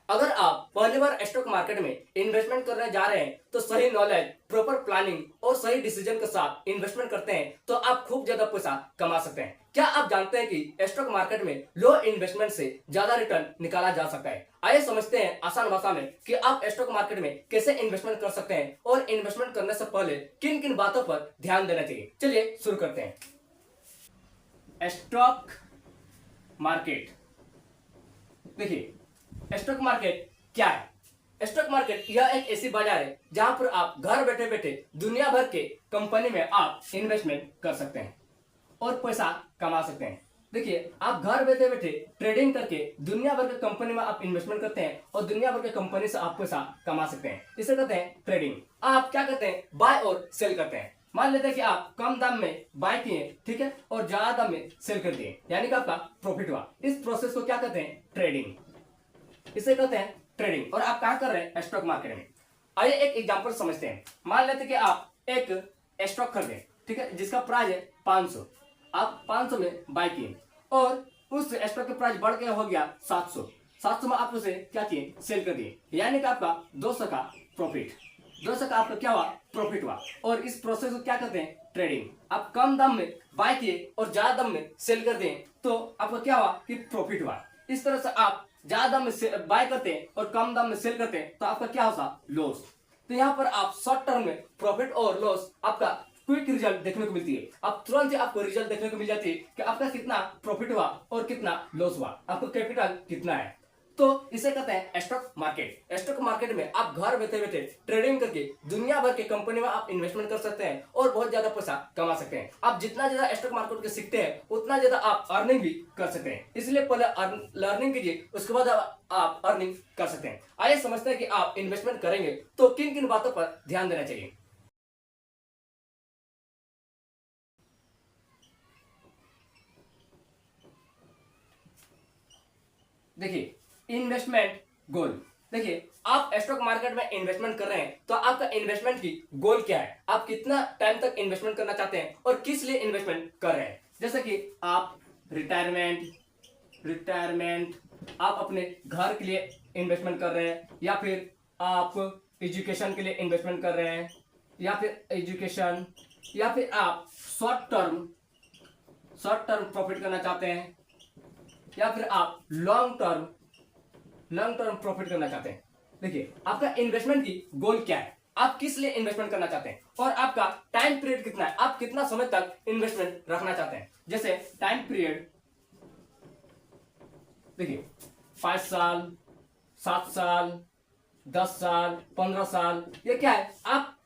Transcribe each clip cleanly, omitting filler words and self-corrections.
अगर आप पहली बार स्टॉक मार्केट में इन्वेस्टमेंट करने जा रहे हैं तो सही नॉलेज, प्रॉपर प्लानिंग और सही डिसीजन के साथ इन्वेस्टमेंट करते हैं तो आप खूब ज्यादा पैसा कमा सकते हैं। क्या आप जानते हैं कि स्टॉक मार्केट में लो इन्वेस्टमेंट से ज्यादा रिटर्न निकाला जा सकता है? आइए समझते हैं आसान भाषा में कि आप स्टॉक मार्केट में कैसे इन्वेस्टमेंट कर सकते हैं और इन्वेस्टमेंट करने से पहले किन किन बातों पर ध्यान देना चाहिए। चलिए शुरू करते हैं। स्टॉक मार्केट, देखिए स्टॉक मार्केट क्या है। स्टॉक मार्केट यह एक ऐसी बाजार है जहां पर आप घर बैठे बैठे दुनिया भर के कंपनी में आप इन्वेस्टमेंट कर सकते हैं और पैसा कमा सकते हैं। देखिए आप घर बैठे बैठे ट्रेडिंग करके दुनिया भर के कंपनी में आप इन्वेस्टमेंट करते हैं और दुनिया भर के कंपनी से आप पैसा कमा सकते हैं। इसे कहते हैं ट्रेडिंग। आप क्या करते हैं? बाय और सेल करते हैं। मान लेते हैं कि आप कम दाम में बाय किए, ठीक है, और ज्यादा दाम में सेल कर दिए, यानी कि आपका प्रॉफिट हुआ। इस प्रोसेस को क्या कहते हैं? ट्रेडिंग। इसे कहते हैं ट्रेडिंग। और आप क्या कर रहे हैं? स्टॉक मार्केट में। आइए एक एग्जांपल समझते हैं। मान लेते हैं कि आप एक स्टॉक खरीदे, ठीक है, जिसका प्राइस है 500। आप 500 में बाय किए और उस स्टॉक का प्राइस बढ़ के हो गया 700। 700 में आप उसे क्या किए? सेल कर दिए, यानी कि आपका 200 का प्रॉफिट। 200 का आपका क्या हुआ? प्रॉफिट हुआ। और इस प्रोसेस को क्या कहते हैं? ट्रेडिंग। आप कम दाम में बाय किए और ज्यादा दाम में सेल कर दें तो आपका क्या हुआ? कि प्रॉफिट हुआ। इस तरह से आप ज्यादा दाम में बाय करते हैं और कम दाम में सेल करते हैं तो आपका क्या होगा? लॉस। तो यहाँ पर आप शॉर्ट टर्म में प्रॉफिट और लॉस आपका क्विक रिजल्ट देखने को मिलती है। आप तुरंत ही आपको रिजल्ट देखने को मिल जाती है कि आपका कितना प्रॉफिट हुआ और कितना लॉस हुआ, आपका कैपिटल कितना है। तो इसे कहते हैं स्टॉक मार्केट। स्टॉक मार्केट में आप घर बैठे बैठे ट्रेडिंग करके दुनिया भर के कंपनी में आप इन्वेस्टमेंट कर सकते हैं और बहुत ज्यादा पैसा कमा सकते हैं। आप जितना ज्यादा स्टॉक मार्केट के सीखते हैं उतना ज्यादा आप अर्निंग भी कर सकते हैं। इसलिए पहले लर्निंग कीजिए, उसके बाद आप अर्निंग कर सकते हैं। आइए समझते हैं कि आप इन्वेस्टमेंट करेंगे तो किन किन बातों पर ध्यान देना चाहिए। देखिए इन्वेस्टमेंट गोल। देखिए आप स्टॉक मार्केट में इन्वेस्टमेंट कर रहे हैं तो आपका इन्वेस्टमेंट की गोल क्या है? आप कितना टाइम तक इन्वेस्टमेंट करना चाहते हैं और किस लिए इन्वेस्टमेंट कर रहे हैं? जैसे कि आप रिटायरमेंट आप अपने घर के लिए इन्वेस्टमेंट कर रहे हैं, या फिर आप एजुकेशन के लिए इन्वेस्टमेंट कर रहे हैं, या फिर एजुकेशन, या फिर आप शॉर्ट टर्म प्रॉफिट करना चाहते हैं, या फिर आप लॉन्ग टर्म प्रॉफिट करना चाहते हैं। देखिए आपका इन्वेस्टमेंट की गोल क्या है? आप किस लिए इन्वेस्टमेंट करना चाहते हैं और आपका टाइम पीरियड कितना है? आप कितना समय तक इन्वेस्टमेंट रखना चाहते हैं? जैसे टाइम पीरियड देखिए 5 साल, 7 साल, 10 साल, 15 साल, ये क्या है? आप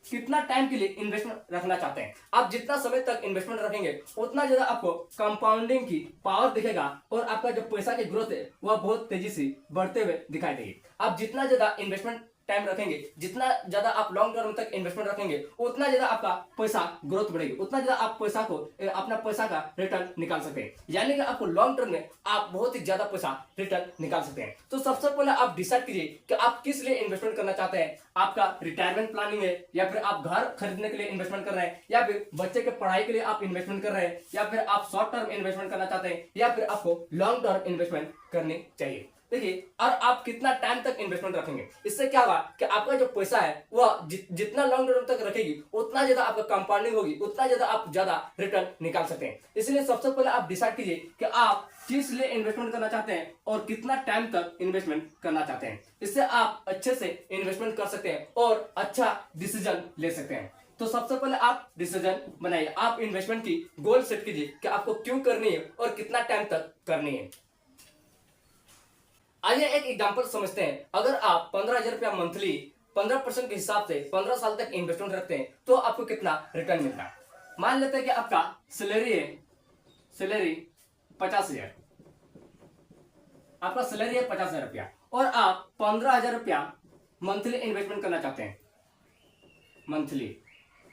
कितना टाइम के लिए इन्वेस्टमेंट रखना चाहते हैं। आप जितना समय तक इन्वेस्टमेंट रखेंगे उतना ज्यादा आपको कंपाउंडिंग की पावर दिखेगा और आपका जो पैसा की ग्रोथ है वह बहुत तेजी से बढ़ते हुए दिखाई देगी। आप जितना ज्यादा इन्वेस्टमेंट टाइम रखेंगे, जितना ज्यादा आप लॉन्ग टर्म तक इन्वेस्टमेंट रखेंगे उतना ज्यादा आपका पैसा ग्रोथ बढ़ेगी, उतना ज्यादा आप पैसा को अपना पैसा का रिटर्न निकाल सकते हैं। यानी कि आपको लॉन्ग टर्म में आप बहुत ही ज्यादा पैसा रिटर्न निकाल सकते हैं। तो सबसे पहले आप डिसाइड कीजिए कि आप किस लिए इन्वेस्टमेंट करना चाहते हैं। आपका रिटायरमेंट प्लानिंग है, या फिर आप घर खरीदने के लिए इन्वेस्टमेंट कर रहे हैं, या फिर बच्चे के पढ़ाई के लिए आप इन्वेस्टमेंट कर रहे हैं, या फिर आप शॉर्ट टर्म इन्वेस्टमेंट करना चाहते हैं, या फिर आपको लॉन्ग टर्म इन्वेस्टमेंट करनी चाहिए। देखिए और आप कितना टाइम तक इन्वेस्टमेंट रखेंगे, इससे क्या होगा कि आपका जो पैसा है वह जितना लॉन्ग टर्म तक रखेगी उतना ज्यादा आपका कंपाउंडिंग होगी, उतना ज्यादा आप ज्यादा रिटर्न निकाल सकते हैं। इसलिए सबसे पहले आप डिसाइड कीजिए कि आप किस लिए इन्वेस्टमेंट करना चाहते हैं और कितना टाइम तक इन्वेस्टमेंट करना चाहते हैं। इससे आप अच्छे से इन्वेस्टमेंट कर सकते हैं और अच्छा डिसीजन ले सकते हैं। तो सबसे पहले आप डिसीजन बनाइए, आप इन्वेस्टमेंट की गोल सेट कीजिए कि आपको क्यों करनी है और कितना टाइम तक करनी है। आइए एक एग्जांपल समझते हैं। अगर आप 15,000 रुपया मंथली 15% के हिसाब से 15 साल तक इन्वेस्टमेंट रखते हैं तो आपको कितना रिटर्न मिलता है? मान लेते हैं कि आपका सैलरी 50,000, आपका सैलरी है 50,000 रुपया और आप 15,000 रुपया मंथली इन्वेस्टमेंट करना चाहते हैं, मंथली,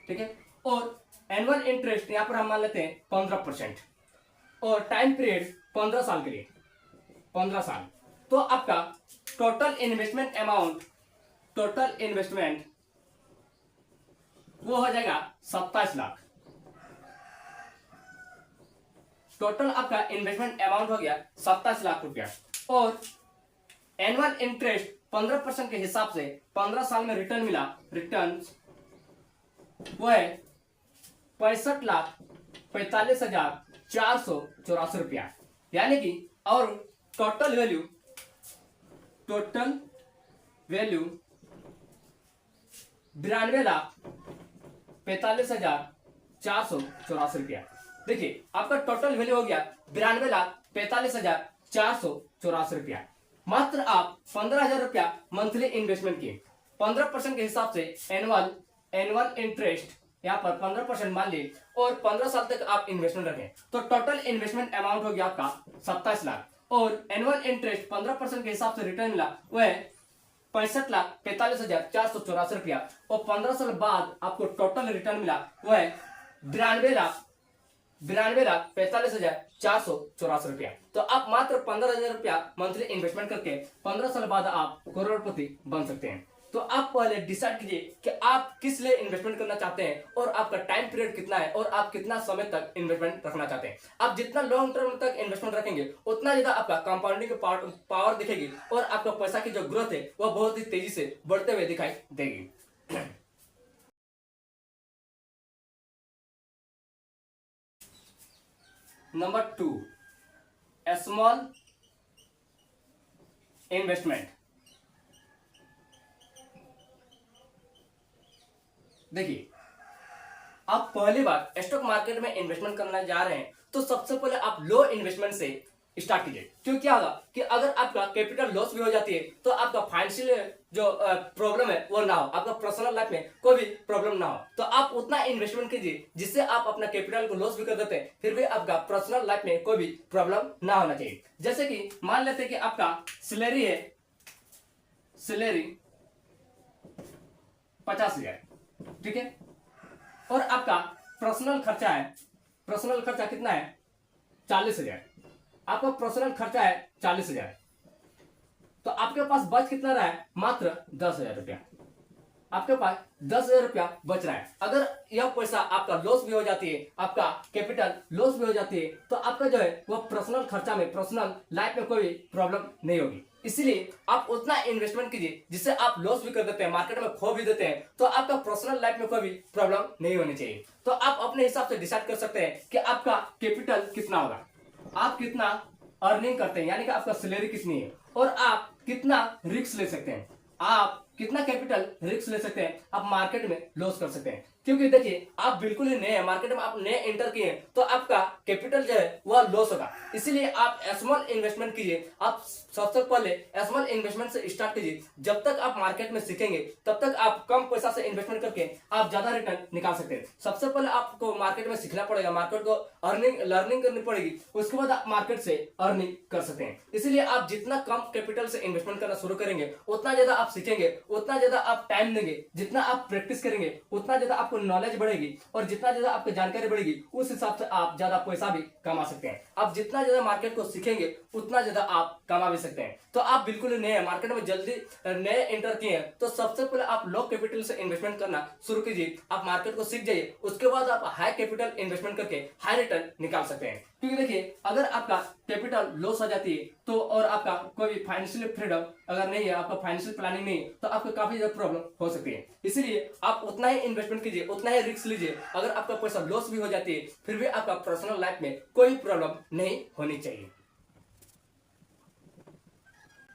ठीक है। और एनुअल इंटरेस्ट यहां पर हम मान लेते हैं 15% और टाइम पीरियड 15 साल के लिए, 15 साल। तो आपका टोटल इन्वेस्टमेंट वो हो जाएगा 27 लाख। टोटल आपका इन्वेस्टमेंट अमाउंट हो गया 27 लाख रुपया। और एनुअल इंटरेस्ट 15% के हिसाब से 15 साल में रिटर्न मिला, रिटर्न वो है 65,45,484 रुपया, यानी कि और टोटल वैल्यू 92,45,484 रुपया। देखिए आपका टोटल वैल्यू हो गया 92,45,484 रुपया। मात्र आप 15,000 रुपया मंथली इन्वेस्टमेंट किए, 15% के हिसाब से एनुअल इंटरेस्ट यहाँ पर 15% मान ली और 15 साल तक आप इन्वेस्टमेंट रखें तो टोटल इन्वेस्टमेंट अमाउंट हो गया आपका 27 लाख और एनुअल इंटरेस्ट 15% के हिसाब से रिटर्न मिला वह 65,45,484 रुपया और 15 साल बाद आपको टोटल रिटर्न मिला वह 92,45,484 रुपया। तो आप मात्र 15,000 रुपया मंथली इन्वेस्टमेंट करके 15 साल बाद आप करोड़पति बन सकते हैं। तो आप पहले डिसाइड कीजिए कि आप किस लिए इन्वेस्टमेंट करना चाहते हैं और आपका टाइम पीरियड कितना है और आप कितना समय तक इन्वेस्टमेंट रखना चाहते हैं। आप जितना लॉन्ग टर्म तक इन्वेस्टमेंट रखेंगे उतना ज्यादा आपका कंपाउंडिंग पावर दिखेगी और आपका पैसा की जो ग्रोथ है वह बहुत ही तेजी से बढ़ते हुए दिखाई देगी। Number 2, small investment. देखिए आप पहली बार स्टॉक मार्केट में इन्वेस्टमेंट करना जा रहे हैं तो सबसे पहले आप लो इन्वेस्टमेंट से स्टार्ट कीजिए। क्यों क्या होगा कि अगर आपका कैपिटल लॉस भी हो जाती है तो आपका फाइनेंशियल जो प्रॉब्लम है वो ना हो, आपका पर्सनल लाइफ में कोई भी प्रॉब्लम ना हो। तो आप उतना इन्वेस्टमेंट कीजिए जिससे आप अपना कैपिटल को लॉस भी कर देते हैं फिर भी आपका पर्सनल लाइफ में कोई भी प्रॉब्लम ना होना चाहिए। जैसे कि मान लेते हैं कि आपका सैलरी है 50,000, ठीक है, और आपका पर्सनल खर्चा कितना है 40,000। आपका पर्सनल खर्चा है 40,000 तो आपके पास बच कितना रहा है मात्र 10,000 रुपया। आपके पास 10,000 रुपया बच रहा है। अगर यह पैसा आपका लॉस भी हो जाती है, आपका कैपिटल लॉस भी हो जाती है तो आपका जो है वह पर्सनल खर्चा में, पर्सनल लाइफ में कोई प्रॉब्लम नहीं होगी। इसीलिए आप उतना इन्वेस्टमेंट कीजिए जिससे आप लॉस भी कर देते हैं, मार्केट में खो भी देते हैं तो आपका पर्सनल लाइफ में कोई भी प्रॉब्लम नहीं होनी चाहिए। तो आप अपने हिसाब से डिसाइड कर सकते हैं कि आपका कैपिटल कितना होगा, आप कितना अर्निंग करते हैं यानी कि आपका सैलरी कितनी है और आप कितना रिस्क ले सकते हैं, आप कितना कैपिटल रिस्क ले सकते हैं, आप मार्केट में लॉस कर सकते हैं। क्योंकि देखिए आप बिल्कुल ही नए हैं, मार्केट में आप नए एंटर किए हैं तो आपका कैपिटल जो है वह लॉस होगा। इसीलिए आप स्मॉल इन्वेस्टमेंट कीजिए। आप सबसे पहले स्मॉल इन्वेस्टमेंट से स्टार्ट कीजिए। जब तक आप मार्केट में सीखेंगे तब तक आप कम पैसा से इन्वेस्टमेंट करके आप ज्यादा रिटर्न निकाल सकते हैं। सबसे पहले आपको मार्केट में सीखना पड़ेगा, मार्केट को लर्निंग करनी पड़ेगी, उसके बाद आप मार्केट से अर्निंग कर सकते हैं। इसीलिए आप जितना कम कैपिटल से इन्वेस्टमेंट करना शुरू करेंगे उतना ज्यादा आप सीखेंगे, उतना ज्यादा आप टाइम देंगे, जितना आप प्रैक्टिस करेंगे उतना ज्यादा आपको नॉलेज बढ़ेगी और जितना ज्यादा आपको जानकारी बढ़ेगी उस हिसाब से आप ज्यादा पैसा भी कमा सकते हैं। आप जितना ज्यादा मार्केट को सीखेंगे उतना ज्यादा आप कमा भी सकते हैं। तो आप बिल्कुल नए हैं, मार्केट में जल्दी नए एंटर किए हैं तो सबसे पहले आप लो कैपिटल से इन्वेस्टमेंट करना शुरू कीजिए। आप मार्केट को सीख जाइए, उसके बाद आप हाई कैपिटल इन्वेस्टमेंट करके हाई रिटर्न निकाल सकते हैं। क्योंकि देखिए अगर आपका कैपिटल लॉस हो जाती है तो और आपका कोई फाइनेंशियल फ्रीडम अगर नहीं है, आपका फाइनेंशियल प्लानिंग नहीं है तो आपको काफी ज्यादा प्रॉब्लम हो सकती है। इसीलिए आप उतना ही इन्वेस्टमेंट कीजिए, उतना ही रिस्क लीजिए। अगर आपका पैसा लॉस भी हो जाती है फिर भी आपका पर्सनल लाइफ में कोई प्रॉब्लम नहीं होनी चाहिए।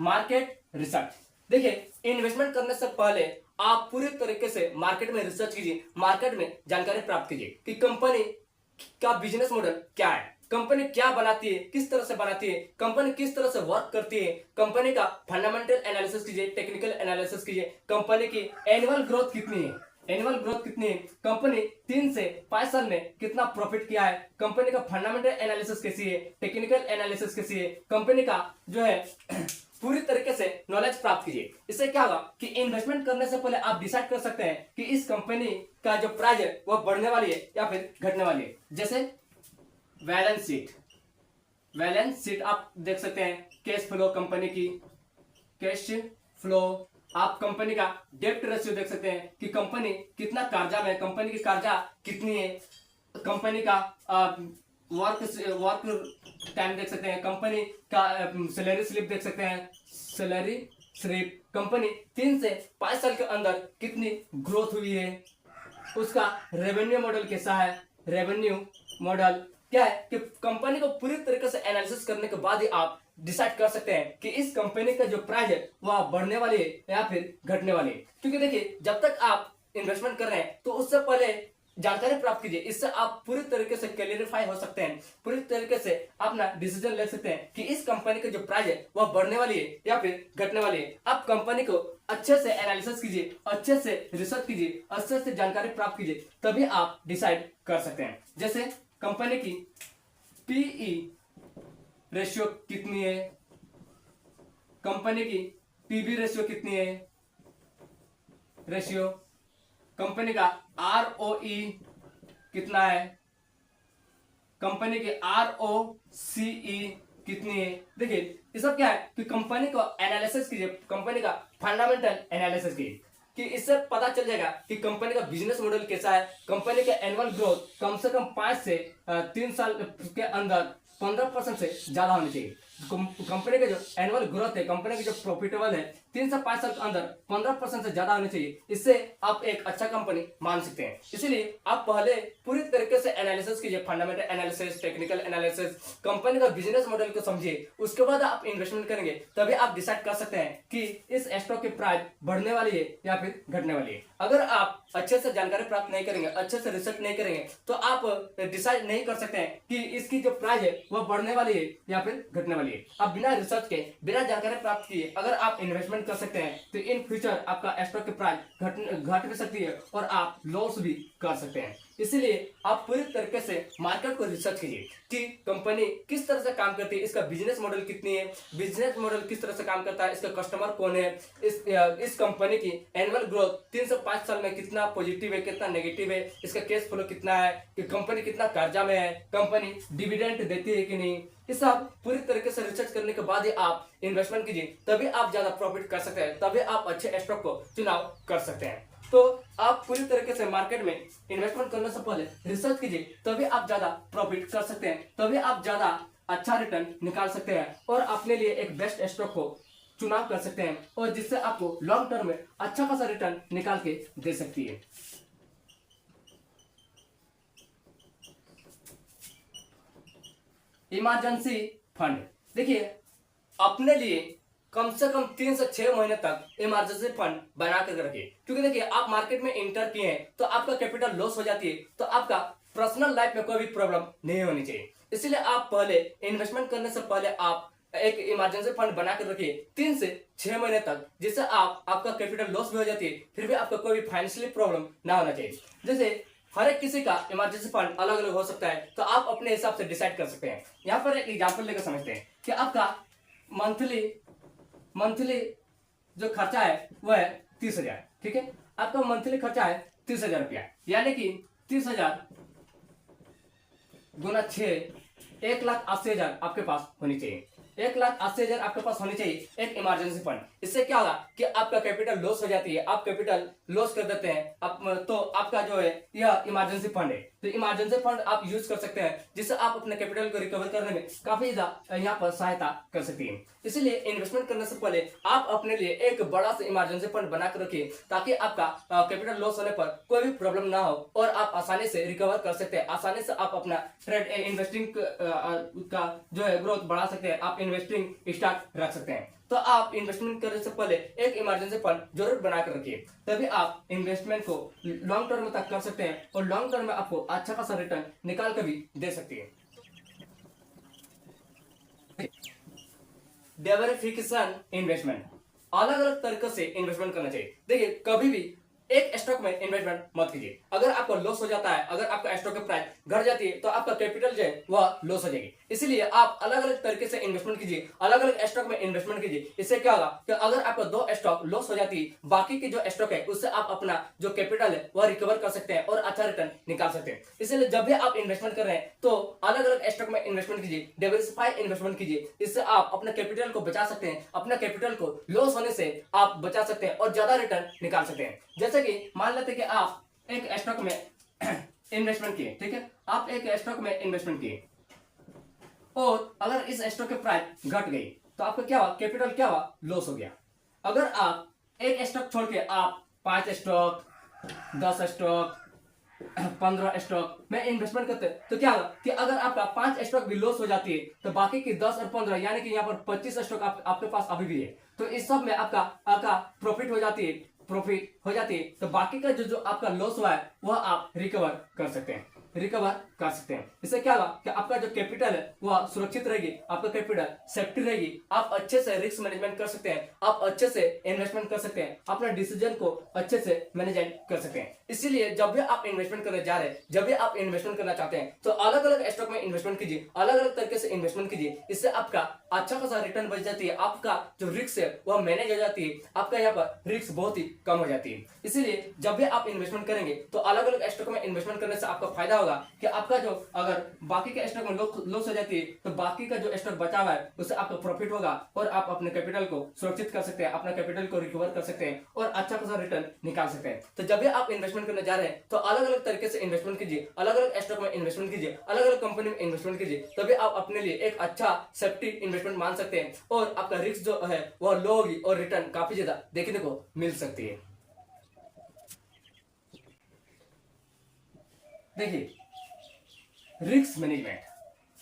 Market research. देखिए इन्वेस्टमेंट करने से पहले आप पूरी तरीके से मार्केट में रिसर्च कीजिए, मार्केट में जानकारी प्राप्त कीजिए कि कंपनी का बिजनेस मॉडल क्या है, कंपनी क्या बनाती है, किस तरह से बनाती है, कंपनी किस तरह से वर्क करती है, कंपनी का फंडामेंटल एनालिसिस कीजिए, टेक्निकल एनालिसिस कीजिए, कंपनी की एनुअल ग्रोथ कितनी है, कंपनी 3 से 5 साल में कितना प्रॉफिट किया है, कंपनी का फंडामेंटल एनालिसिस कैसी है, टेक्निकल एनालिसिस कैसी है, कंपनी का जो है पूरी तरीके से नॉलेज प्राप्त कीजिए। इससे क्या होगा कि इन्वेस्टमेंट करने से पहले आप डिसाइड कर सकते हैं कि इस कंपनी का जो प्राइस है वह बढ़ने वाली है या फिर घटने वाली है। जैसे बैलेंस शीट आप देख सकते हैं, कैश फ्लो कंपनी की, कैश फ्लो, आप कंपनी का डेब्ट रेशियो देख सकते हैं कि कंपनी कितना कर्जा में है, कंपनी की कर्जा कितनी है, कंपनी का वर्क टाइम देख सकते हैं, कंपनी का सैलरी स्लिप देख सकते हैं, सैलरी स्लिप कंपनी 3 से 5 साल के अंदर कितनी ग्रोथ हुई है, उसका रेवेन्यू मॉडल कैसा है, रेवेन्यू मॉडल क्या है, कि कंपनी को पूरी तरीके से एनालिसिस करने के बाद ही आप डिसाइड कर सकते हैं कि इस कंपनी का जो प्राइस है वह बढ़ने वाली है या फिर घटने वाली है। क्योंकि देखिए, जब तक आप इन्वेस्टमेंट कर रहे हैं तो उससे पहले जानकारी प्राप्त कीजिए, इससे आप पूरी तरीके से क्लियरिफाई हो सकते हैं, पूरी तरीके से अपना डिसीजन ले सकते हैं कि इस कंपनी का जो प्राइस है वह बढ़ने वाली है या फिर घटने वाली है। आप कंपनी को अच्छे से एनालिसिस कीजिए, अच्छे से रिसर्च कीजिए, अच्छे से जानकारी प्राप्त कीजिए, तभी आप डिसाइड कर सकते हैं। जैसे कंपनी की पीई रेशियो कितनी है, कंपनी की पीबी रेशियो कितनी है, रेशियो कंपनी का आरओई कितना है, कंपनी की आरओसीई कितनी है। देखिए, ये सब क्या है कि कंपनी को एनालिसिस कीजिए, कंपनी का फंडामेंटल एनालिसिस कीजिए, कि इससे पता चल जाएगा कि कंपनी का बिजनेस मॉडल कैसा है, कंपनी का एनुअल ग्रोथ कम से कम 5 से 3 साल के अंदर 15% से ज्यादा होनी चाहिए। कंपनी का जो एनुअल ग्रोथ है, कंपनी की जो प्रॉफिटेबल है 3 से 5 साल के अंदर 15% से ज्यादा होनी चाहिए। इससे आप एक अच्छा कंपनी मान सकते हैं। इसीलिए आप पहले पूरी तरीके से एनालिसिस कीजिए, fundamental analysis, technical analysis, company का बिजनेस मॉडल को समझिए, उसके बाद आप इन्वेस्टमेंट करेंगे, तभी आप डिसाइड कर सकते हैं कि इस स्टॉक की प्राइस बढ़ने वाली है या फिर घटने वाली है। अगर आप अच्छे से जानकारी प्राप्त नहीं करेंगे, अच्छे से रिसर्च नहीं करेंगे, तो आप डिसाइड नहीं कर सकते हैं कि इसकी जो प्राइस है वह बढ़ने वाली है या फिर घटने वाली है। आप बिना रिसर्च के, बिना जानकारी प्राप्त किए अगर आप इन्वेस्टमेंट कर सकते हैं तो इन फ्यूचर आपका स्टॉक की प्राइस घट भी सकती है और आप लॉस भी कर सकते हैं। इसीलिए आप पूरी तरीके से मार्केट को रिसर्च कीजिए कि कंपनी किस तरह से काम करती है, इसका बिजनेस मॉडल कितनी है, बिजनेस मॉडल किस तरह से काम करता है, इसका कस्टमर कौन है, इस कंपनी की एनुअल ग्रोथ 3 से 5 साल में कितना पॉजिटिव है, कितना नेगेटिव है, इसका कैश फ्लो कितना है, कि कंपनी कितना कर्जा में है, कंपनी डिविडेंड देती है कि नहीं। ये सब पूरी तरीके से रिसर्च करने के बाद ही आप इन्वेस्टमेंट कीजिए, तभी आप ज्यादा प्रॉफिट कर सकते हैं, तभी आप अच्छे स्टॉक को चुनाव कर सकते हैं। तो आप पूरी तरीके से मार्केट में इन्वेस्टमेंट करने से पहले रिसर्च कीजिए, तभी आप ज्यादा प्रॉफिट कर सकते हैं, तभी आप ज्यादा अच्छा रिटर्न निकाल सकते हैं और अपने लिए एक बेस्ट स्टॉक को चुनाव कर सकते हैं, और जिससे आपको लॉन्ग टर्म में अच्छा खासा रिटर्न निकाल के दे सकती है। इमरजेंसी फंड, देखिए, अपने लिए कम से कम 3 से 6 महीने तक इमरजेंसी फंड बना कर रखिए। क्योंकि देखिए, आप मार्केट में इंटर किए हैं तो आपका कैपिटल लॉस हो जाती है, तो आपका पर्सनल लाइफ में कोई भी प्रॉब्लम नहीं होनी चाहिए। इसलिए आप पहले इन्वेस्टमेंट करने से पहले आप एक इमरजेंसी फंड बना कर रखिए 3 से 6 महीने तक, जिससे आपका कैपिटल लॉस भी हो जाती है, फिर भी आपका कोई भी फाइनेंशियली प्रॉब्लम ना होना चाहिए। जैसे हर एक किसी का इमरजेंसी फंड अलग अलग हो सकता है, तो आप अपने हिसाब से डिसाइड कर सकते हैं। यहाँ पर एक एग्जांपल लेकर समझते हैं कि आपका मंथली जो खर्चा है वह है 30,000, ठीक है। आपका मंथली खर्चा है 30,000 रुपया, यानी कि 30,000 गुना 6, 1,80,000 आपके पास होनी चाहिए। 1,80,000 आपके पास होनी चाहिए एक इमरजेंसी फंड। इससे क्या होगा कि आपका कैपिटल लॉस हो जाती है, आप कैपिटल लॉस कर देते हैं, तो आपका जो है यह इमरजेंसी फंड है। तो इमरजेंसी फंड आप यूज कर सकते हैं, जिससे आप अपने कैपिटल को रिकवर करने में काफी ज्यादा यहाँ पर सहायता कर सकती है। इसलिए इन्वेस्टमेंट करने से पहले आप अपने लिए एक बड़ा सा इमरजेंसी फंड बना कर रखिए, ताकि आपका कैपिटल लॉस होने पर कोई भी प्रॉब्लम ना हो और आप आसानी से रिकवर कर सकते हैं, आसानी से आप अपना ट्रेड इन्वेस्टिंग का जो है ग्रोथ बढ़ा सकते हैं, आप इन्वेस्टिंग स्टार्ट रख सकते हैं। तो आप इन्वेस्टमेंट करने से पहले एक इमरजेंसी फंड जरूर बनाकर रखिए, तभी आप इन्वेस्टमेंट को लॉन्ग टर्म तक कर सकते हैं और लॉन्ग टर्म में आपको अच्छा खासा रिटर्न निकाल कर भी दे सकती है। डाइवर्सिफिकेशन इन्वेस्टमेंट, अलग अलग तरीके से इन्वेस्टमेंट करना चाहिए। देखिए, कभी भी एक स्टॉक में इन्वेस्टमेंट मत कीजिए। अगर आपका लॉस हो जाता है, अगर आपका स्टॉक की प्राइस घट जाती है, तो आपका कैपिटल जो है वह लॉस हो जाएगी। इसलिए आप अलग अलग तरीके से इन्वेस्टमेंट कीजिए, अलग अलग स्टॉक में इन्वेस्टमेंट कीजिए। इससे क्या होगा कि अगर आपका 2 स्टॉक लॉस हो जाती है, बाकी की जो स्टॉक है उससे आप अपना जो कैपिटल है वह रिकवर कर सकते हैं और अच्छा रिटर्न निकाल सकते हैं। इसलिए जब भी आप इन्वेस्टमेंट कर रहे हैं तो अलग अलग स्टॉक में इन्वेस्टमेंट कीजिए, डाइवर्सिफाई इन्वेस्टमेंट कीजिए। इससे आप अपने कैपिटल को बचा सकते हैं, अपने कैपिटल को लॉस होने से आप बचा सकते हैं और ज्यादा रिटर्न निकाल सकते हैं। जैसे कि मान लेते हैं कि आप एक स्टॉक में इन्वेस्टमेंट किए, ठीक है, आप एक स्टॉक में इन्वेस्टमेंट किए, और अगर इस स्टॉक की प्राइस घट गई तो आपका क्या हुआ, कैपिटल क्या हुआ, लॉस हो गया। अगर आप एक स्टॉक छोड़ के आप 5 स्टॉक, 10 स्टॉक, 15 स्टॉक में इन्वेस्टमेंट करते हैं तो क्या होगा कि अगर आपका 5 स्टॉक भी लॉस हो जाती है तो बाकी की 10 और 15 यानी कि यहाँ पर 25 स्टॉक आपके पास अभी भी है, तो इस सब में आपका प्रॉफिट हो जाती है, तो बाकी का जो आपका लॉस हुआ है वह आप रिकवर कर सकते हैं। इससे क्या होगा कि आपका जो कैपिटल है वह सुरक्षित रहेगी, आपका कैपिटल सेफ्टी रहेगी, आप अच्छे से रिस्क मैनेजमेंट कर सकते हैं, आप अच्छे से इन्वेस्टमेंट कर सकते हैं, अपना डिसीजन को अच्छे से मैनेजमेंट कर सकते हैं। इसीलिए जब भी आप इन्वेस्टमेंट करने जा रहे हैं, जब भी आप इन्वेस्टमेंट करना चाहते हैं तो अलग अलग स्टॉक में इन्वेस्टमेंट कीजिए, अलग अलग तरीके से इन्वेस्टमेंट कीजिए। इससे आपका अच्छा खासा रिटर्न बच जाती है, आपका जो रिस्क है वह मैनेज हो जाती है, आपका यहाँ पर रिस्क बहुत ही कम हो जाती है। इसीलिए जब भी आप इन्वेस्टमेंट करेंगे तो अलग अलग स्टॉक में इन्वेस्टमेंट करने से आपका फायदा होगा कि आपका जो अगर बाकी के स्टॉक में लॉस हो जाती है तो बाकी का जो स्टॉक बचा हुआ है उससे आपका प्रॉफिट होगा और आप अपने कैपिटल को सुरक्षित कर सकते हैं, अपना कैपिटल को रिकवर कर सकते हैं और अच्छा खासा रिटर्न निकाल सकते हैं। तो जब भी आप इन्वेस्टमेंट करने जा रहे हैं तो अलग अलग तरीके से इन्वेस्टमेंट कीजिए, अलग अलग स्टॉक में इन्वेस्टमेंट कीजिए, अलग अलग कंपनी में इन्वेस्टमेंट कीजिए, तभी आप अपने लिए एक अच्छा सेफ्टी इन्वेस्टमेंट मान सकते हैं और आपका रिस्क जो है वह लो होगी और रिटर्न काफी ज्यादा देखने को मिल सकती है। देखिए, रिस्क मैनेजमेंट,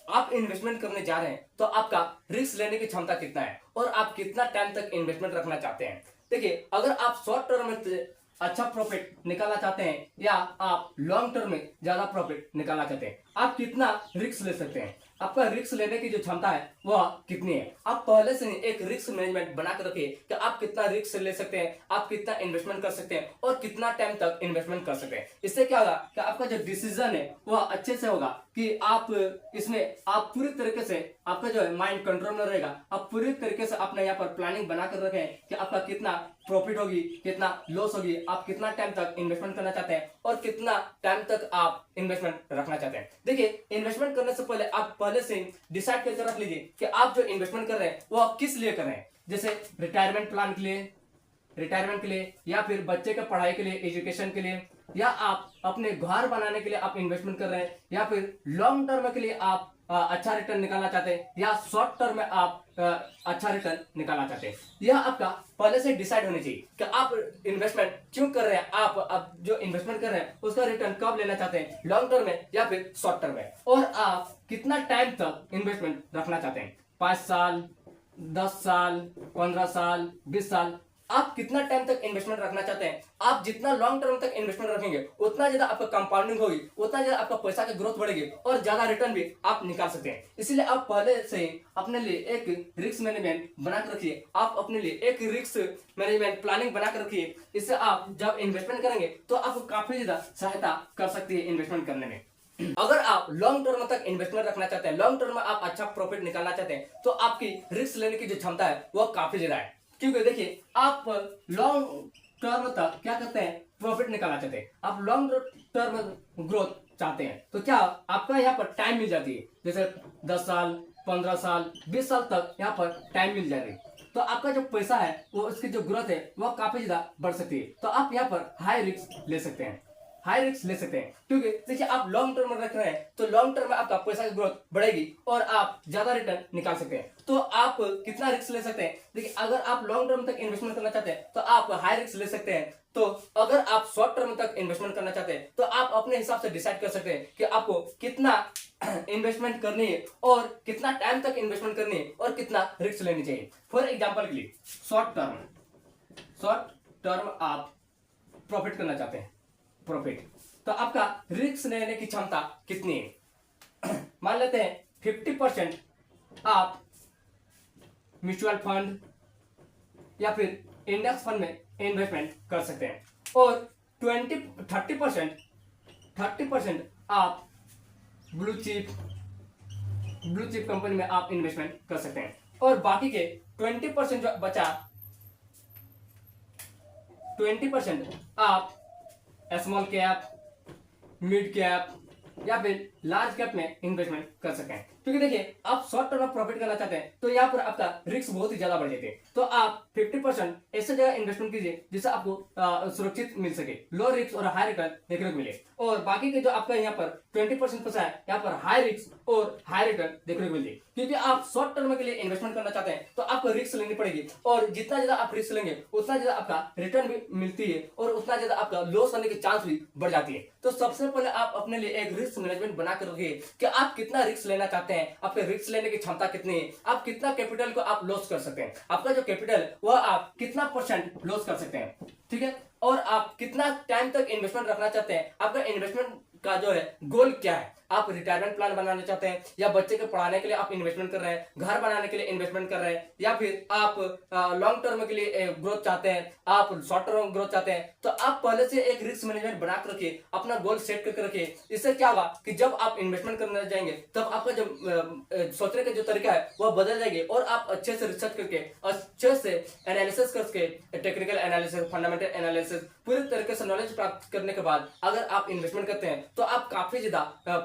आप इन्वेस्टमेंट करने जा रहे हैं तो आपका रिस्क लेने की क्षमता कितना है और आप कितना टाइम तक इन्वेस्टमेंट रखना चाहते हैं। देखिए, अगर आप शॉर्ट टर्म में अच्छा प्रॉफिट निकालना चाहते हैं या आप लॉन्ग टर्म में ज्यादा प्रॉफिट निकालना चाहते हैं, आप कितना रिस्क ले सकते हैं, आपका रिस्क लेने की जो क्षमता है वह कितनी है। आप पहले से ही एक रिस्क मैनेजमेंट बना कर रखिए कि आप कितना रिस्क ले सकते हैं, आप कितना इन्वेस्टमेंट कर सकते हैं और कितना टाइम तक इन्वेस्टमेंट कर सकते हैं। इससे क्या होगा कि आपका जो डिसीजन है वह अच्छे से होगा कि आप इसमें आप पूरी तरीके से आपका जो है माइंड कंट्रोल में रहेगा, आप पूरी तरीके से अपने यहाँ पर प्लानिंग बना कर रखें कि आपका कितना प्रॉफिट होगी, कितना लॉस होगी, आप कितना टाइम तक इन्वेस्टमेंट करना चाहते हैं और कितना टाइम तक आप इन्वेस्टमेंट रखना चाहते हैं। देखिए, इन्वेस्टमेंट करने से पहले आप पहले से डिसाइड करके रख लीजिए कि आप जो इन्वेस्टमेंट कर रहे हैं वो आप किस लिए कर रहे हैं। जैसे रिटायरमेंट प्लान के लिए या फिर बच्चे के पढ़ाई के लिए, एजुकेशन के लिए, या आप अपने घर बनाने के लिए आप इन्वेस्टमेंट कर रहे हैं, या फिर लॉन्ग टर्म के लिए आप अच्छा रिटर्न निकालना चाहते हैं, या शॉर्ट टर्म में आप अच्छा रिटर्न निकालना चाहते हैं। यह आपका पहले से डिसाइड होनी चाहिए कि आप इन्वेस्टमेंट क्यों कर रहे हैं, आप जो इन्वेस्टमेंट कर रहे हैं उसका रिटर्न कब लेना चाहते हैं, लॉन्ग टर्म में या फिर शॉर्ट टर्म में, और आप कितना टाइम तक इन्वेस्टमेंट रखना चाहते हैं, 5 साल, 10 साल, 15 साल, 20 साल, आप कितना टाइम तक इन्वेस्टमेंट रखना चाहते हैं। आप जितना लॉन्ग टर्म तक इन्वेस्टमेंट रखेंगे उतना ज्यादा आपका कंपाउंडिंग होगी, उतना ज्यादा आपका पैसा की ग्रोथ बढ़ेगी और ज्यादा रिटर्न भी आप निकाल सकते हैं। इसलिए आप पहले से ही अपने लिए एक रिस्क मैनेजमेंट बना कर रखिए, आप अपने लिए एक रिस्क मैनेजमेंट प्लानिंग बना कर रखिए। इससे आप जब इन्वेस्टमेंट करेंगे तो आपको काफी ज्यादा सहायता कर सकती है इन्वेस्टमेंट करने में। अगर आप लॉन्ग टर्म तक इन्वेस्टमेंट रखना चाहते हैं, लॉन्ग टर्म में आप अच्छा प्रॉफिट निकालना चाहते हैं, तो आपकी रिस्क लेने की जो क्षमता है वह काफी ज्यादा है। क्योंकि देखिए, आप लॉन्ग टर्म तक क्या करते हैं, प्रॉफिट निकालना चाहते हैं, आप लॉन्ग टर्म ग्रोथ चाहते हैं, तो क्या आपका यहाँ पर टाइम मिल जाती है, जैसे 10 साल, 15 साल, 20 साल तक यहाँ पर टाइम मिल जाएगी, तो आपका जो पैसा है वो उसकी जो ग्रोथ है वह काफी ज्यादा बढ़ सकती है। तो आप यहाँ पर हाई रिस्क ले सकते हैं, क्योंकि देखिए, आप लॉन्ग टर्म में रख रहे हैं तो लॉन्ग टर्म में आपका पैसा की ग्रोथ बढ़ेगी और आप ज्यादा रिटर्न निकाल सकते हैं। तो आप कितना रिस्क ले सकते हैं, देखिए, अगर आप लॉन्ग टर्म तक इन्वेस्टमेंट करना चाहते हैं तो आप हाई रिस्क ले सकते हैं। तो अगर आप शॉर्ट टर्म तक इन्वेस्टमेंट करना चाहते हैं तो आप अपने हिसाब से डिसाइड कर सकते हैं कि आपको कितना इन्वेस्टमेंट करनी है और कितना टाइम तक इन्वेस्टमेंट करनी है और कितना रिस्क लेनी चाहिए। फॉर एग्जाम्पल के लिए, शॉर्ट टर्म आप प्रॉफिट करना चाहते हैं, तो आपका रिस्क लेने की क्षमता कितनी है। मान लेते हैं 50% आप म्यूचुअल फंड या फिर इंडेक्स फंड में इन्वेस्टमेंट कर सकते हैं और 30% आप ब्लू चिप कंपनी में आप इन्वेस्टमेंट कर सकते हैं और बाकी के 20% जो बचा, 20% आप स्मॉल कैप, मिड कैप या फिर लार्ज कैप में इन्वेस्टमेंट कर सकते हैं। क्योंकि देखिए आप शॉर्ट टर्म में प्रॉफिट करना चाहते हैं तो यहाँ पर आपका रिस्क बहुत ही ज्यादा बढ़ जाते हैं। तो आप 50% ऐसे जगह इन्वेस्टमेंट कीजिए जिससे आपको सुरक्षित मिल सके, लो रिस्क और हाई रिटर्न देखने को मिले। और बाकी के जो आपका यहाँ पर 20% पैसा है, यहाँ पर हाई रिस्क और हाई रिटर्न देखने को मिले। क्योंकि आप शॉर्ट टर्म के लिए इन्वेस्टमेंट करना चाहते हैं तो आपको रिस्क लेनी पड़ेगी, और जितना ज्यादा आप रिस्क लेंगे उतना ज्यादा आपका रिटर्न भी मिलती है और उतना ज्यादा आपका लॉस होने की चांस भी बढ़ जाती है। तो सबसे पहले आप अपने लिए एक रिस्क मैनेजमेंट बना कर रखिए कि आप कितना रिस्क लेना चाहते हैं, आपके रिस्क लेने की क्षमता कितनी है, आप कितना कैपिटल को आप लॉस कर सकते हैं, आपका जो कैपिटल है वह आप कितना % लॉस कर सकते हैं, ठीक है। और आप कितना टाइम तक इन्वेस्टमेंट रखना चाहते हैं, आपका इन्वेस्टमेंट का जो है गोल क्या है। आप रिटायरमेंट प्लान बनाना चाहते हैं, या बच्चे के पढ़ाने के लिए आप इन्वेस्टमेंट कर रहे हैं, घर बनाने के लिए इन्वेस्टमेंट कर रहे हैं, या फिर आप लॉन्ग टर्म के लिए ग्रोथ चाहते हैं, आप शॉर्ट टर्म ग्रोथ चाहते हैं, तो आप पहले से एक रिस्क मैनेजमेंट बना कर रखिए, अपना गोल सेट करके रखिए। इससे क्या होगा कि जब आप इन्वेस्टमेंट करने जाएंगे तब आपका जो सोचने का जो तरीका है वह बदल जाएगी, और आप अच्छे से रिसर्च करके अच्छे से एनालिसिस करके, टेक्निकल एनालिसिस, फंडामेंटल एनालिसिस, पूरी तरीके से नॉलेज प्राप्त करने के बाद अगर आप इन्वेस्टमेंट करते हैं तो आप काफी ज्यादा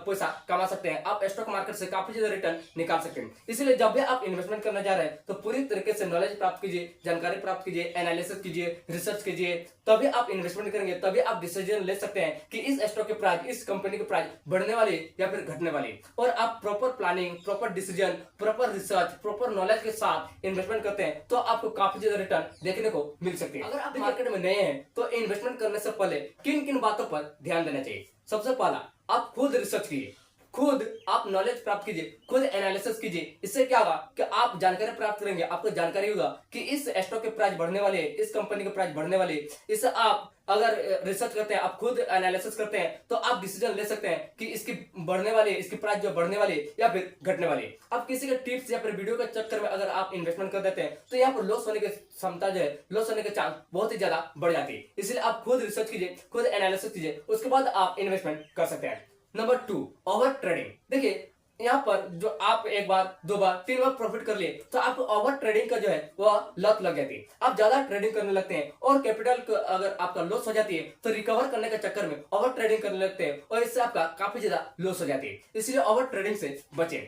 पैसा कमा सकते हैं, आप स्टॉक मार्केट से काफी ज्यादा रिटर्न निकाल सकते हैं। इसलिए जब भी आप इन्वेस्टमेंट करने जा रहे हैं तो पूरी तरीके से नॉलेज प्राप्त कीजिए, जानकारी प्राप्त कीजिए, एनालिसिस कीजिए, रिसर्च कीजिए, तभी आप इन्वेस्टमेंट करेंगे, तभी आप डिसीजन ले सकते हैं कि इस स्टॉक की प्राइस, इस कंपनी की प्राइस बढ़ने वाली या फिर घटने वाली। और आप proper planning, proper decision, proper research, proper knowledge के साथ इन्वेस्टमेंट करते हैं तो आपको काफी ज्यादा रिटर्न देखने को मिल सकती है। अगर आप मार्केट में नए हैं तो इन्वेस्टमेंट करने से पहले किन किन बातों पर ध्यान देना चाहिए। सबसे पहला, आप खुद रिसर्च कीजिए, खुद आप नॉलेज प्राप्त कीजिए, खुद एनालिसिस कीजिए। इससे क्या होगा कि आप जानकारी प्राप्त करेंगे, आपको जानकारी होगा कि इस स्टॉक की प्राइस बढ़ने वाली है, इस कंपनी की प्राइस बढ़ने वाली है। इससे आप अगर रिसर्च करते हैं, आप खुद एनालिसिस करते हैं तो आप डिसीजन ले सकते हैं कि इसकी बढ़ने वाली है, इसकी प्राइस जो बढ़ने वाली है या फिर घटने वाली है। आप किसी के टिप्स या फिर वीडियो के चक्कर में अगर आप इन्वेस्टमेंट कर देते हैं तो यहाँ पर लॉस होने की क्षमता जो है, लॉस होने के चांस बहुत ही ज्यादा बढ़ जाती है। इसलिए आप खुद रिसर्च कीजिए, खुद एनालिसिस कीजिए, उसके बाद आप इन्वेस्टमेंट कर सकते हैं। Number 2, over trading. देखिए यहाँ पर जो आप एक बार, 2 बार, 3 बार प्रॉफिट कर लिए तो आपको ओवर ट्रेडिंग का जो है वह लत लग जाती है। आप ज्यादा ट्रेडिंग करने लगते हैं और कैपिटल को अगर आपका लॉस हो जाती है तो रिकवर करने के चक्कर में ओवर ट्रेडिंग करने लगते हैं और इससे आपका काफी ज्यादा लॉस हो जाती है। इसलिए ओवर ट्रेडिंग से बचें।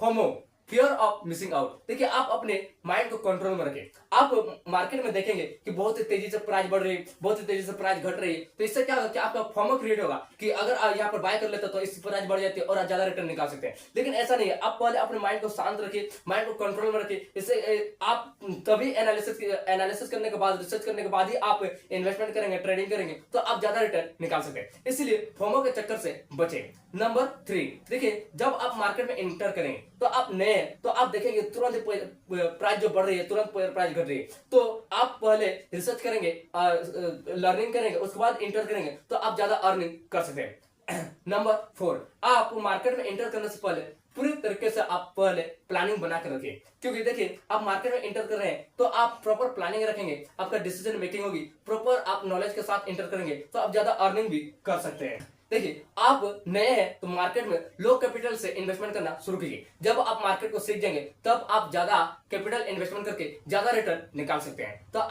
FOMO, fear of missing out. देखिए आप अपने माइंड को कंट्रोल में रखें। आप मार्केट में देखेंगे कि बहुत ही तेजी से प्राइस बढ़ रही है, बहुत ही तेजी से प्राइस घट रही है, तो इससे क्या होगा कि आपका फोमो क्रिएट होगा कि अगर आप यहाँ पर बाय कर लेते तो इस प्राइस बढ़ जाती है और आप ज्यादा रिटर्न निकाल सकते हैं। लेकिन ऐसा नहीं है, आप पहले अपने माइंड को शांत रखिए, माइंड को कंट्रोल में रखिए। इससे आप तभी एनालिसिस करने के बाद, रिसर्च करने के बाद ही आप इन्वेस्टमेंट करेंगे, ट्रेडिंग करेंगे तो आप ज्यादा रिटर्न निकाल सकते हैं। इसलिए फोमो के चक्कर से बचे। नंबर 3, देखिए जब आप मार्केट में इंटर करेंगे तो आप नए तो आप देखेंगे तुरंत प्राइस जो बढ़ रही है, तुरंत प्राइस घट रही है, तो आप पहले रिसर्च करेंगे, लर्निंग करेंगे, उसके बाद इंटर करेंगे तो आप ज्यादा अर्निंग कर सकते हैं। नंबर 4, आप मार्केट में इंटर करने से पहले पूरी तरीके से आप पहले प्लानिंग बना कर रखिए। क्योंकि देखिए आप मार्केट में इंटर कर रहे हैं तो आप प्रॉपर प्लानिंग रखेंगे, आपका डिसीजन मेकिंग होगी, प्रॉपर आप नॉलेज के साथ इंटर करेंगे तो आप ज्यादा अर्निंग भी कर सकते हैं। देखिए आप नए हैं तो मार्केट में लो कैपिटल से इन्वेस्टमेंट करना शुरू कीजिए। जब आप मार्केट को सीख जाएंगे तब आप ज्यादा कैपिटल इन्वेस्टमेंट करके ज्यादा रिटर्न निकाल सकते हैं। तो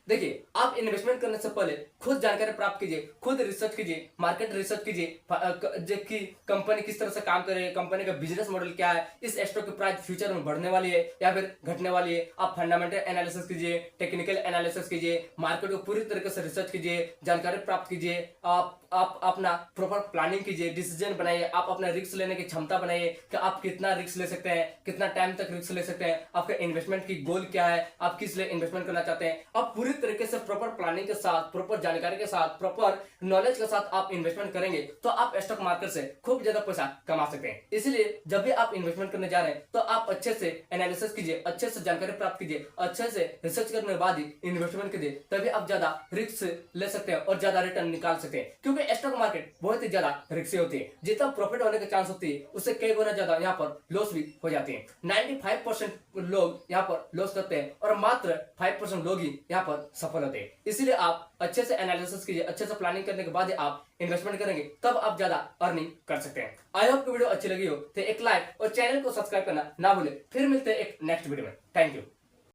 देखिए आप इन्वेस्टमेंट करने से पहले खुद जानकारी प्राप्त कीजिए, खुद रिसर्च कीजिए, मार्केट रिसर्च कीजिए कि कंपनी किस तरह से काम करे, कंपनी का बिजनेस मॉडल क्या है, इस स्टॉक की प्राइस फ्यूचर में बढ़ने वाली है या फिर घटने वाली है। आप फंडामेंटल एनालिसिस कीजिए, टेक्निकल एनालिसिस कीजिए, मार्केट को पूरी तरीके से रिसर्च कीजिए, जानकारी प्राप्त कीजिए, आप अपना प्रॉपर प्लानिंग कीजिए, डिसीजन बनाइए, आप अपना रिस्क लेने की क्षमता बनाइए कि आप कितना रिस्क ले सकते हैं, कितना टाइम तक रिस्क ले सकते हैं, आपका इन्वेस्टमेंट की गोल क्या है, आप किस लिए इन्वेस्टमेंट करना चाहते हैं। आप पूरी तरीके से प्रॉपर प्लानिंग के साथ, प्रॉपर जानकारी के साथ, प्रॉपर नॉलेज के साथ आप इन्वेस्टमेंट करेंगे तो आप स्टॉक मार्केट से खूब ज्यादा पैसा कमा सकते हैं। इसलिए जब भी आप इन्वेस्टमेंट करने जा रहे हैं तो आप अच्छे से एनालिसिस कीजिए, अच्छे से जानकारी प्राप्त कीजिए, अच्छे से रिसर्च करने के बाद ही इन्वेस्टमेंट कीजिए, तभी आप ज्यादा रिस्क ले सकते हैं और ज्यादा रिटर्न निकाल सकते हैं। क्योंकि स्टॉक मार्केट बहुत ही ज्यादा रिस्की होती है, जितना प्रॉफिट होने के चांस होती है उससे कई गुना ज्यादा यहाँ पर लॉस भी हो जाती है। 95% लोग यहाँ पर लॉस करते हैं और मात्र 5% लोग ही यहाँ पर सफल होते हैं। इसलिए आप अच्छे से एनालिसिस कीजिए, अच्छे से प्लानिंग करने के बाद आप इन्वेस्टमेंट करेंगे तब आप ज्यादा अर्निंग कर सकते हैं। आई होप वीडियो अच्छी लगी हो तो एक लाइक और चैनल को सब्सक्राइब करना ना भूले। फिर मिलते हैं एक नेक्स्ट वीडियो में। Thank you.